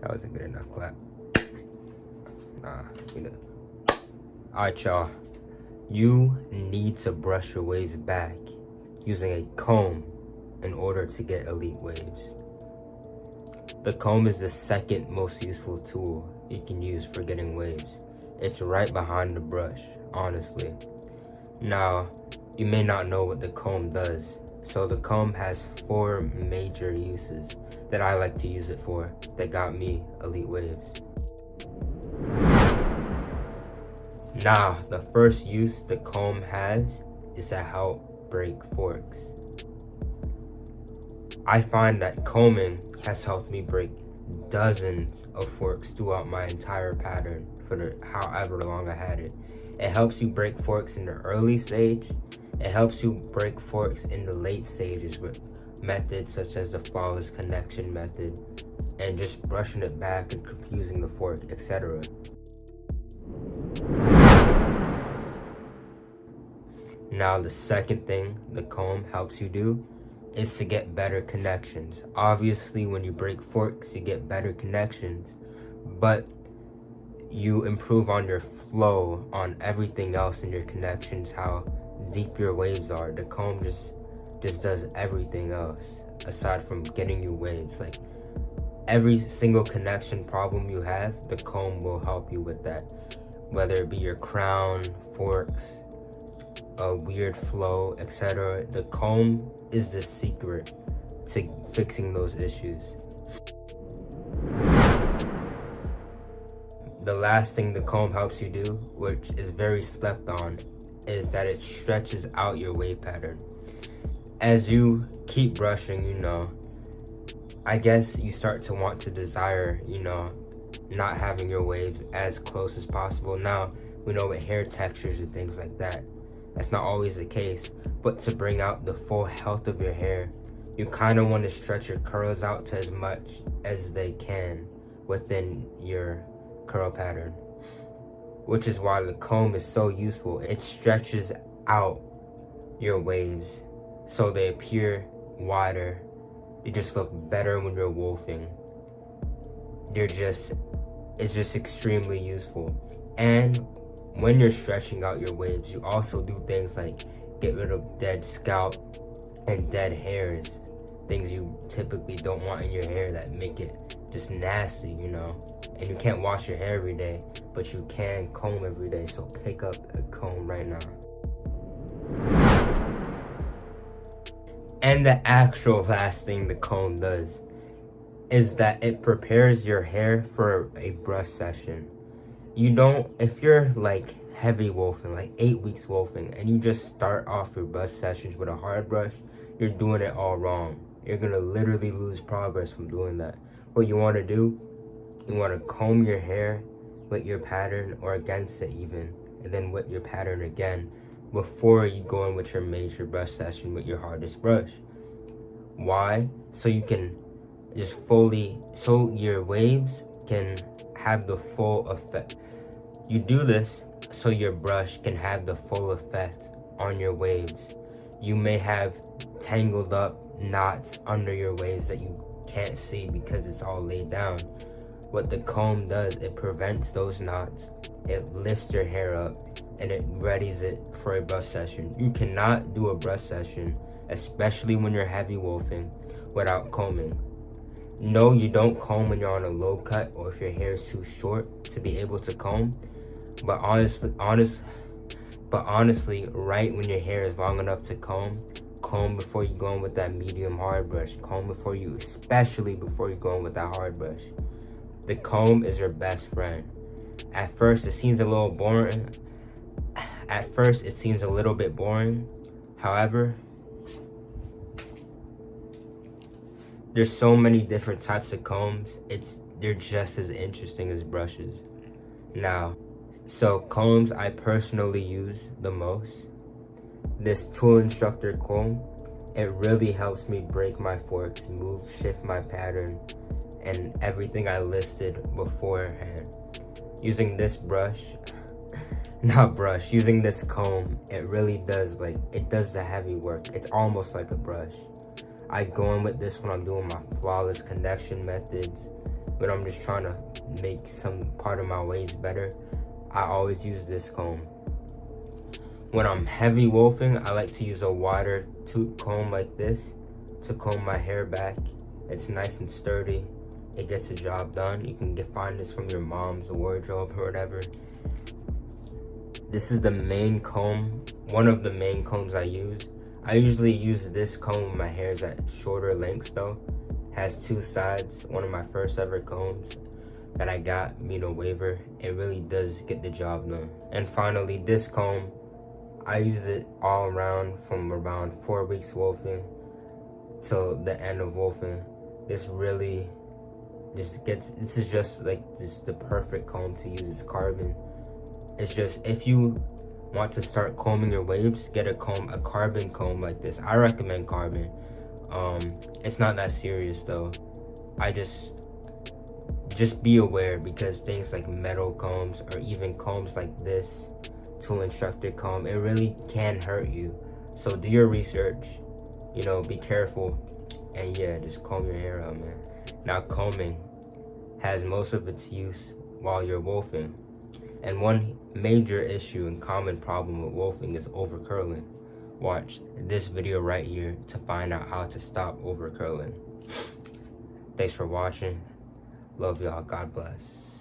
That wasn't good enough clap. Nah, you know. Alright, y'all. You need to brush your waves back using a comb in order to get elite waves. The comb is the second most useful tool you can use for getting waves. It's right behind the brush, honestly. Now, you may not know what the comb does. So the comb has 4 major uses that I like to use it for that got me elite waves. Now, the first use the comb has is to help break forks. I find that combing has helped me break dozens of forks throughout my entire pattern for however long I had it. It helps you break forks in the early stage. It helps you break forks in the late stages with methods such as the flawless connection method and just brushing it back and confusing the fork, etc. Now, the second thing the comb helps you do is to get better connections. Obviously, when you break forks, you get better connections, but you improve on your flow, on everything else in your connections, how deep your waves are. The comb just does everything else aside from getting you waves. Like, every single connection problem you have, the comb will help you with that. Whether it be your crown, forks, a weird flow, etc. The comb is the secret to fixing those issues. The last thing the comb helps you do, which is very slept on, is that it stretches out your wave pattern. As you keep brushing, you know, I guess you start to want to desire, you know, not having your waves as close as possible. Now, we know with hair textures and things like that, that's not always the case, but to bring out the full health of your hair, you kind of want to stretch your curls out to as much as they can within your curl pattern, which is why the comb is so useful. It stretches out your waves so they appear wider. You just look better when you're wolfing. It's just extremely useful. And when you're stretching out your waves, you also do things like get rid of dead scalp and dead hairs, things you typically don't want in your hair that make it just nasty, you know. And you can't wash your hair every day, but you can comb every day, so pick up a comb right now. And the actual last thing the comb does is that it prepares your hair for a brush session. You don't, if you're like heavy wolfing, like 8 weeks wolfing, and you just start off your brush sessions with a hard brush, you're doing it all wrong. You're gonna literally lose progress from doing that. What you wanna do, you wanna comb your hair with your pattern or against it even, and then with your pattern again before you go in with your major brush session with your hardest brush. Why? So you can just so your waves can have the full effect. You do this so your brush can have the full effect on your waves. You may have tangled up knots under your waves that you can't see because it's all laid down. What the comb does, it prevents those knots, it lifts your hair up, and it readies it for a brush session. You cannot do a brush session, especially when you're heavy wolfing, without combing. No, you don't comb when you're on a low cut or if your hair is too short to be able to comb. But honestly, right when your hair is long enough to comb before you go in with that medium hard brush. Comb especially before you go in with that hard brush. The comb is your best friend. At first, it seems a little boring. Bit boring. However, there's so many different types of combs. They're just as interesting as brushes. Now, so combs I personally use the most. This Tool Instructor comb, it really helps me break my forks, shift my pattern, and everything I listed beforehand. Using this using this comb, it really does, it does the heavy work. It's almost like a brush. I go in with this when I'm doing my flawless connection methods, when I'm just trying to make some part of my waves better, I always use this comb. When I'm heavy wolfing, I like to use a wider tooth comb like this to comb my hair back. It's nice and sturdy. It gets the job done. You can find this from your mom's wardrobe or whatever. This is the main comb, one of the main combs I use. I usually use this comb when my hair is at shorter lengths though. Has two sides, one of my first ever combs that I got, waver. It really does get the job done. And finally, this comb, I use it all around from around 4 weeks wolfing till the end of wolfing. This really just gets, this is just the perfect comb to use. It's carbon. It's just, if you want to start combing your waves, get a carbon comb like this. I recommend carbon. It's not that serious though. I just be aware, because things like metal combs or even combs like this tool instructor comb, it really can hurt you. So do your research, be careful, and yeah, just comb your hair out, man. Now, combing has most of its use while you're wolfing, and one major issue and common problem with wolfing is over curling. Watch this video right here to find out how to stop over curling. Thanks for watching. Love y'all. God bless.